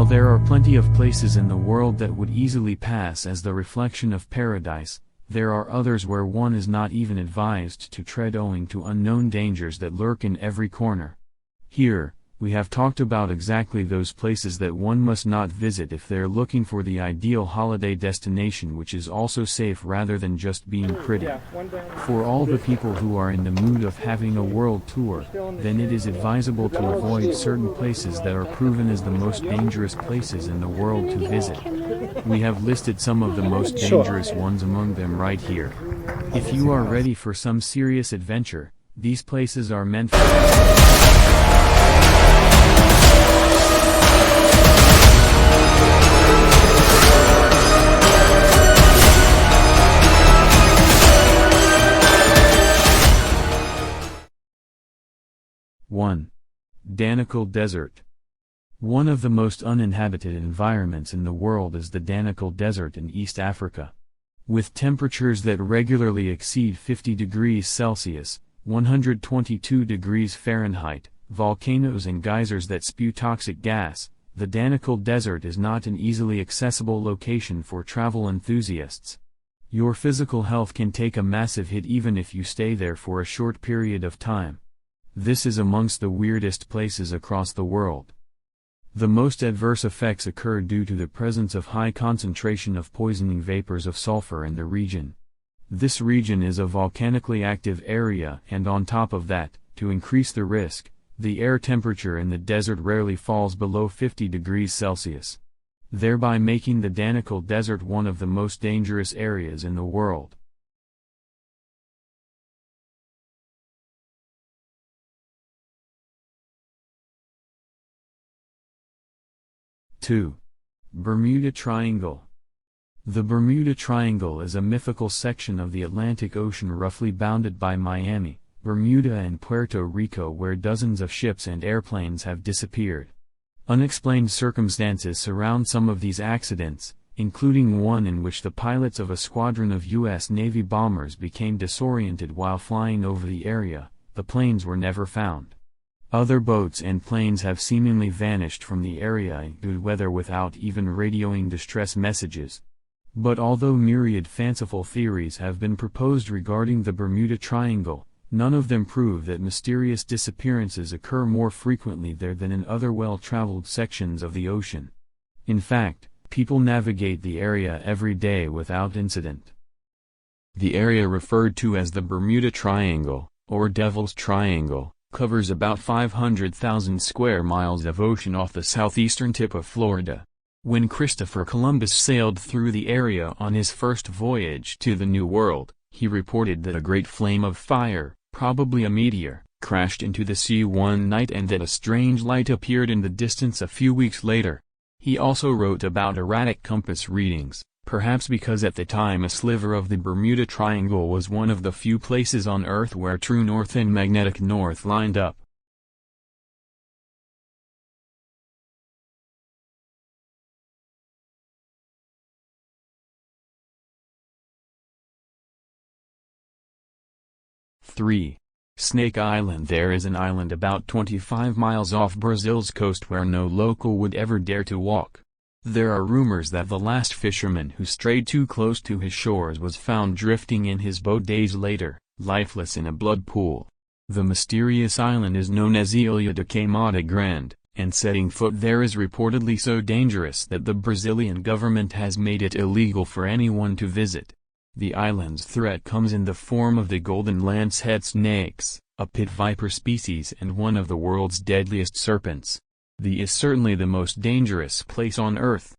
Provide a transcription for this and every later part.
While there are plenty of places in the world that would easily pass as the reflection of paradise, there are others where one is not even advised to tread owing to unknown dangers that lurk in every corner. Here, we have talked about exactly those places that one must not visit if they're looking for the ideal holiday destination which is also safe rather than just being pretty. For all the people who are in the mood of having a world tour, then it is advisable to avoid certain places that are proven as the most dangerous places in the world to visit. We have listed some of the most dangerous ones among them right here. If you are ready for some serious adventure, these places are meant for One. Danakil Desert. One of the most uninhabited environments in the world is the Danakil Desert in East Africa. With temperatures that regularly exceed 50 degrees Celsius, 122 degrees Fahrenheit, volcanoes and geysers that spew toxic gas, the Danakil Desert is not an easily accessible location for travel enthusiasts. Your physical health can take a massive hit even if you stay there for a short period of time. This is amongst the weirdest places across the world. The most adverse effects occur due to the presence of high concentration of poisoning vapors of sulfur in the region. This region is a volcanically active area, and on top of that, to increase the risk, the air temperature in the desert rarely falls below 50 degrees Celsius, thereby making the Danakil Desert one of the most dangerous areas in the world. 2. Bermuda Triangle. The Bermuda Triangle is a mythical section of the Atlantic Ocean roughly bounded by Miami, Bermuda and Puerto Rico, where dozens of ships and airplanes have disappeared. Unexplained circumstances surround some of these accidents, including one in which the pilots of a squadron of U.S. Navy bombers became disoriented while flying over the area. The planes were never found. Other boats and planes have seemingly vanished from the area due to weather without even radioing distress messages. But although myriad fanciful theories have been proposed regarding the Bermuda Triangle, none of them prove that mysterious disappearances occur more frequently there than in other well-traveled sections of the ocean. In fact, people navigate the area every day without incident. The area referred to as the Bermuda Triangle, or Devil's Triangle, covers about 500,000 square miles of ocean off the southeastern tip of Florida. When Christopher Columbus sailed through the area on his first voyage to the New World, he reported that a great flame of fire, probably a meteor, crashed into the sea one night and that a strange light appeared in the distance a few weeks later. He also wrote about erratic compass readings, perhaps because at the time a sliver of the Bermuda Triangle was one of the few places on Earth where true north and magnetic north lined up. Three. Snake Island. There is an island about 25 miles off Brazil's coast where no local would ever dare to walk. There are rumors that the last fisherman who strayed too close to his shores was found drifting in his boat days later, lifeless in a blood pool. The mysterious island is known as Ilha de Queimada Grande, and setting foot there is reportedly so dangerous that the Brazilian government has made it illegal for anyone to visit. The island's threat comes in the form of the golden lancehead snakes, a pit viper species and one of the world's deadliest serpents. The is certainly the most dangerous place on Earth.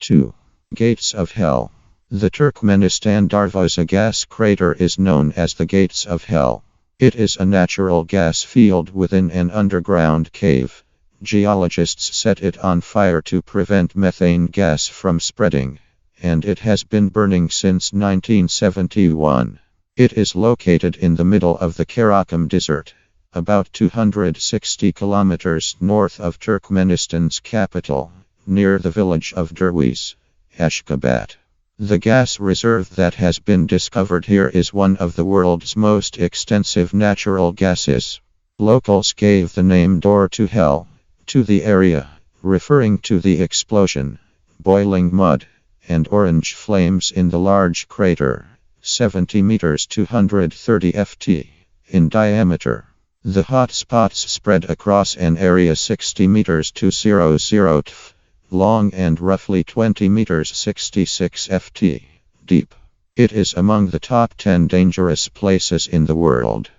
Two. Gates of Hell. The Turkmenistan Darvaza gas crater is known as the Gates of Hell. It is a natural gas field within an underground cave. Geologists set it on fire to prevent methane gas from spreading, and it has been burning since 1971. It is located in the middle of the Karakum Desert, about 260 kilometers north of Turkmenistan's capital, near the village of Derwiz, Ashgabat. The gas reserve that has been discovered here is one of the world's most extensive natural gases. Locals gave the name Door to Hell to the area, referring to the explosion, boiling mud, and orange flames in the large crater, 70 meters 230 ft in diameter. The hot spots spread across an area 60 meters 200 tf long and roughly 20 meters 66 ft deep. It is among the top 10 dangerous places in the world.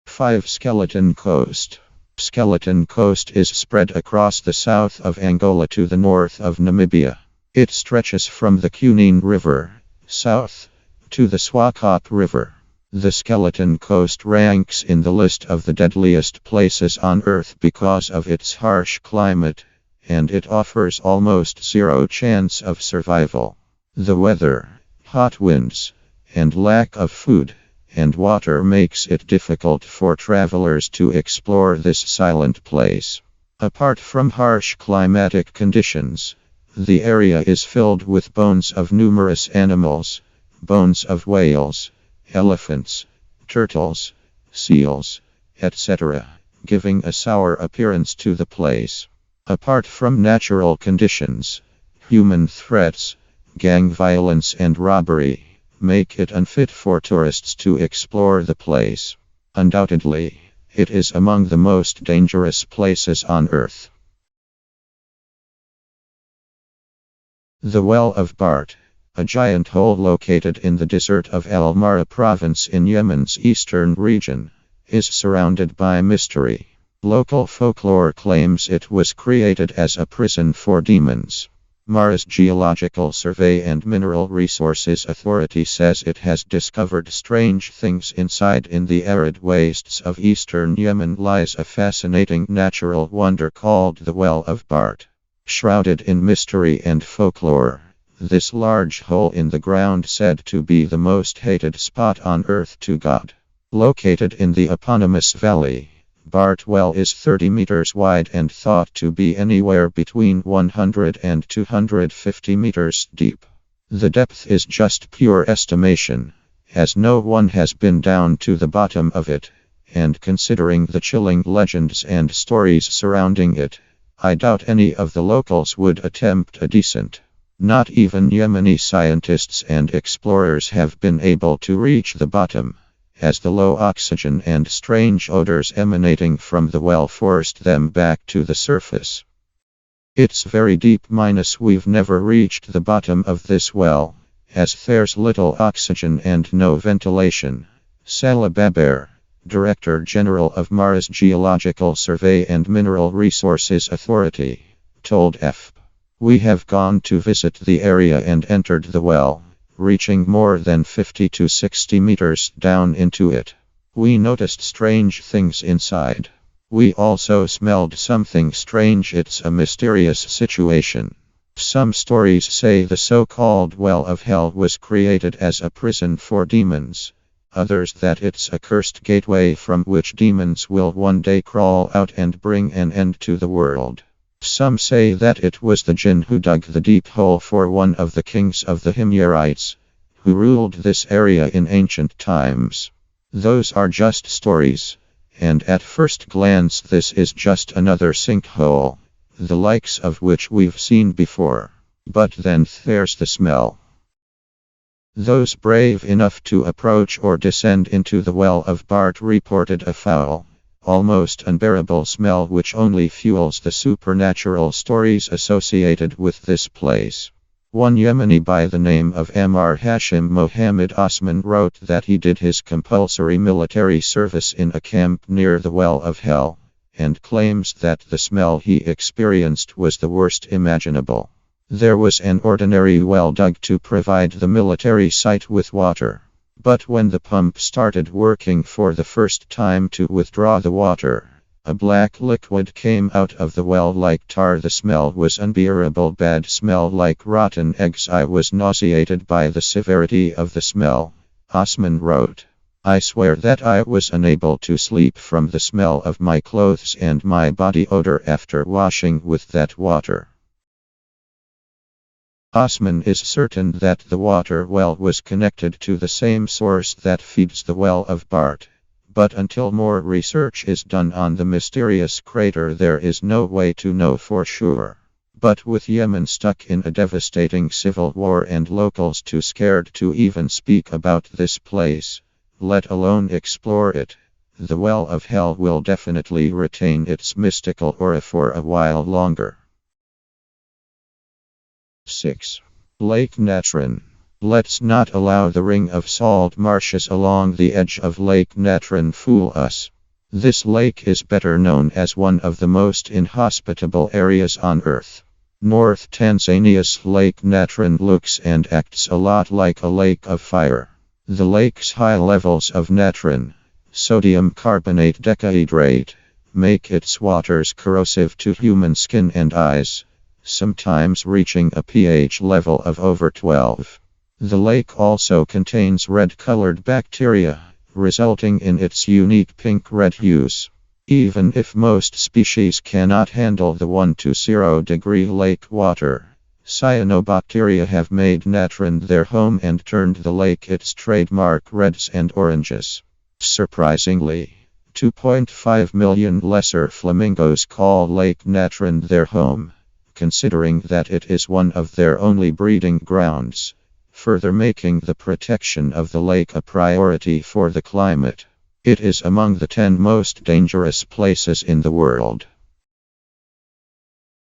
5. Skeleton Coast. Skeleton Coast is spread across the south of Angola to the north of Namibia. It stretches from the Cunene River, south, to the Swakop River. The Skeleton Coast ranks in the list of the deadliest places on Earth because of its harsh climate, and it offers almost zero chance of survival. The weather, hot winds, and lack of food and water makes it difficult for travelers to explore this silent place. Apart from harsh climatic conditions, the area is filled with bones of numerous animals, bones of whales, elephants, turtles, seals, etc., giving a sour appearance to the place. Apart from natural conditions, human threats, gang violence and robbery make it unfit for tourists to explore the place. Undoubtedly, it is among the most dangerous places on Earth. The Well of Bart, a giant hole located in the desert of El Mara province in Yemen's eastern region, is surrounded by mystery. Local folklore claims it was created as a prison for demons. Mara's Geological Survey and Mineral Resources Authority says it has discovered strange things inside. In the arid wastes of eastern Yemen lies a fascinating natural wonder called the Well of Bart. Shrouded in mystery and folklore, this large hole in the ground said to be the most hated spot on Earth to God. Located in the eponymous valley, Bart Well is 30 meters wide and thought to be anywhere between 100 and 250 meters deep. The depth is just pure estimation, as no one has been down to the bottom of it, and considering the chilling legends and stories surrounding it, I doubt any of the locals would attempt a descent. Not even Yemeni scientists and explorers have been able to reach the bottom, as the low oxygen and strange odors emanating from the well forced them back to the surface. It's very deep. We've never reached the bottom of this well, as there's little oxygen and no ventilation. Salah Baber, Director General of Mara's Geological Survey and Mineral Resources Authority, told F. We have gone to visit the area and entered the well, reaching more than 50 to 60 meters down into it. We noticed strange things inside. We also smelled something strange. It's a mysterious situation. Some stories say the so-called Well of Hell was created as a prison for demons. Others that it's a cursed gateway from which demons will one day crawl out and bring an end to the world. Some say that it was the jinn who dug the deep hole for one of the kings of the Himyarites, who ruled this area in ancient times. Those are just stories, and at first glance this is just another sinkhole, the likes of which we've seen before. But then there's the smell. Those brave enough to approach or descend into the Well of Bart reported a foul, almost unbearable smell which only fuels the supernatural stories associated with this place. One Yemeni by the name of Amar Hashim Mohammed Osman wrote that he did his compulsory military service in a camp near the Well of Hell, and claims that the smell he experienced was the worst imaginable. There was an ordinary well dug to provide the military site with water. But when the pump started working for the first time to withdraw the water, a black liquid came out of the well like tar. The smell was unbearable, bad smell like rotten eggs. I was nauseated by the severity of the smell, Osman wrote. I swear that I was unable to sleep from the smell of my clothes and my body odor after washing with that water. Osman is certain that the water well was connected to the same source that feeds the well of Bart. But until more research is done on the mysterious crater, there is no way to know for sure. But with Yemen stuck in a devastating civil war and locals too scared to even speak about this place, let alone explore it, the Well of Hell will definitely retain its mystical aura for a while longer. 6. Lake Natron. Let's not allow the ring of salt marshes along the edge of Lake Natron fool us. This lake is better known as one of the most inhospitable areas on Earth. North Tanzania's Lake Natron looks and acts a lot like a lake of fire. The lake's high levels of natron, sodium carbonate decahydrate, make its waters corrosive to human skin and eyes, sometimes reaching a pH level of over 12. The lake also contains red-colored bacteria, resulting in its unique pink-red hues. Even if most species cannot handle the 1 to 0 degree lake water, cyanobacteria have made natron their home and turned the lake its trademark reds and oranges. Surprisingly, 2.5 million lesser flamingos call Lake Natron their home, considering that it is one of their only breeding grounds, further making the protection of the lake a priority for the climate. It is among the 10 most dangerous places in the world.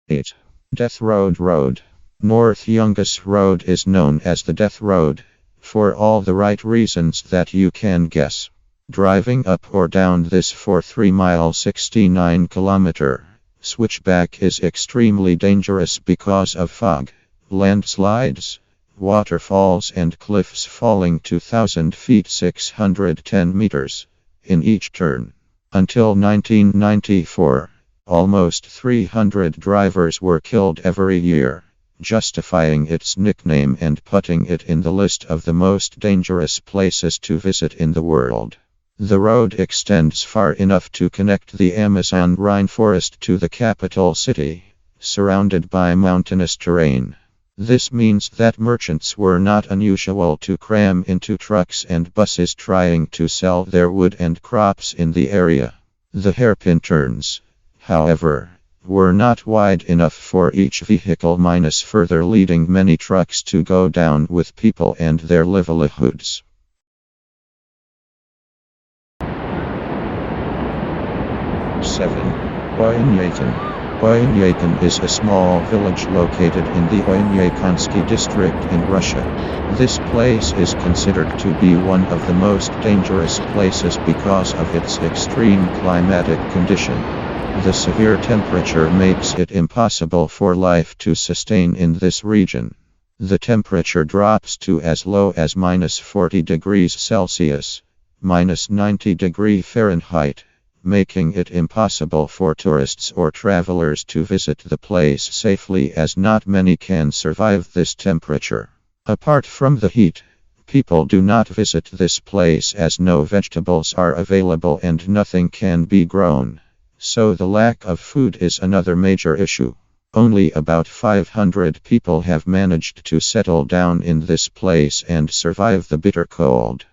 8. Death Road Road. North Youngus Road is known as the Death Road, for all the right reasons that you can guess. Driving up or down this 43-mile 69-kilometer switchback is extremely dangerous because of fog, landslides, waterfalls and cliffs falling 2,000 feet 610 meters in each turn. Until 1994, almost 300 drivers were killed every year, justifying its nickname and putting it in the list of the most dangerous places to visit in the world. The road extends far enough to connect the Amazon rainforest to the capital city, surrounded by mountainous terrain. This means that merchants were not unusual to cram into trucks and buses trying to sell their wood and crops in the area. The hairpin turns, however, were not wide enough for each vehicle, further leading many trucks to go down with people and their livelihoods. 7. Oynyakin. Oynyakin is a small village located in the Oynyakonski district in Russia. This place is considered to be one of the most dangerous places because of its extreme climatic condition. The severe temperature makes it impossible for life to sustain in this region. The temperature drops to as low as -40 degrees Celsius, -90 degrees Fahrenheit, making it impossible for tourists or travelers to visit the place safely, as not many can survive this temperature. Apart from the heat, people do not visit this place as no vegetables are available and nothing can be grown. So the lack of food is another major issue. Only about 500 people have managed to settle down in this place and survive the bitter cold.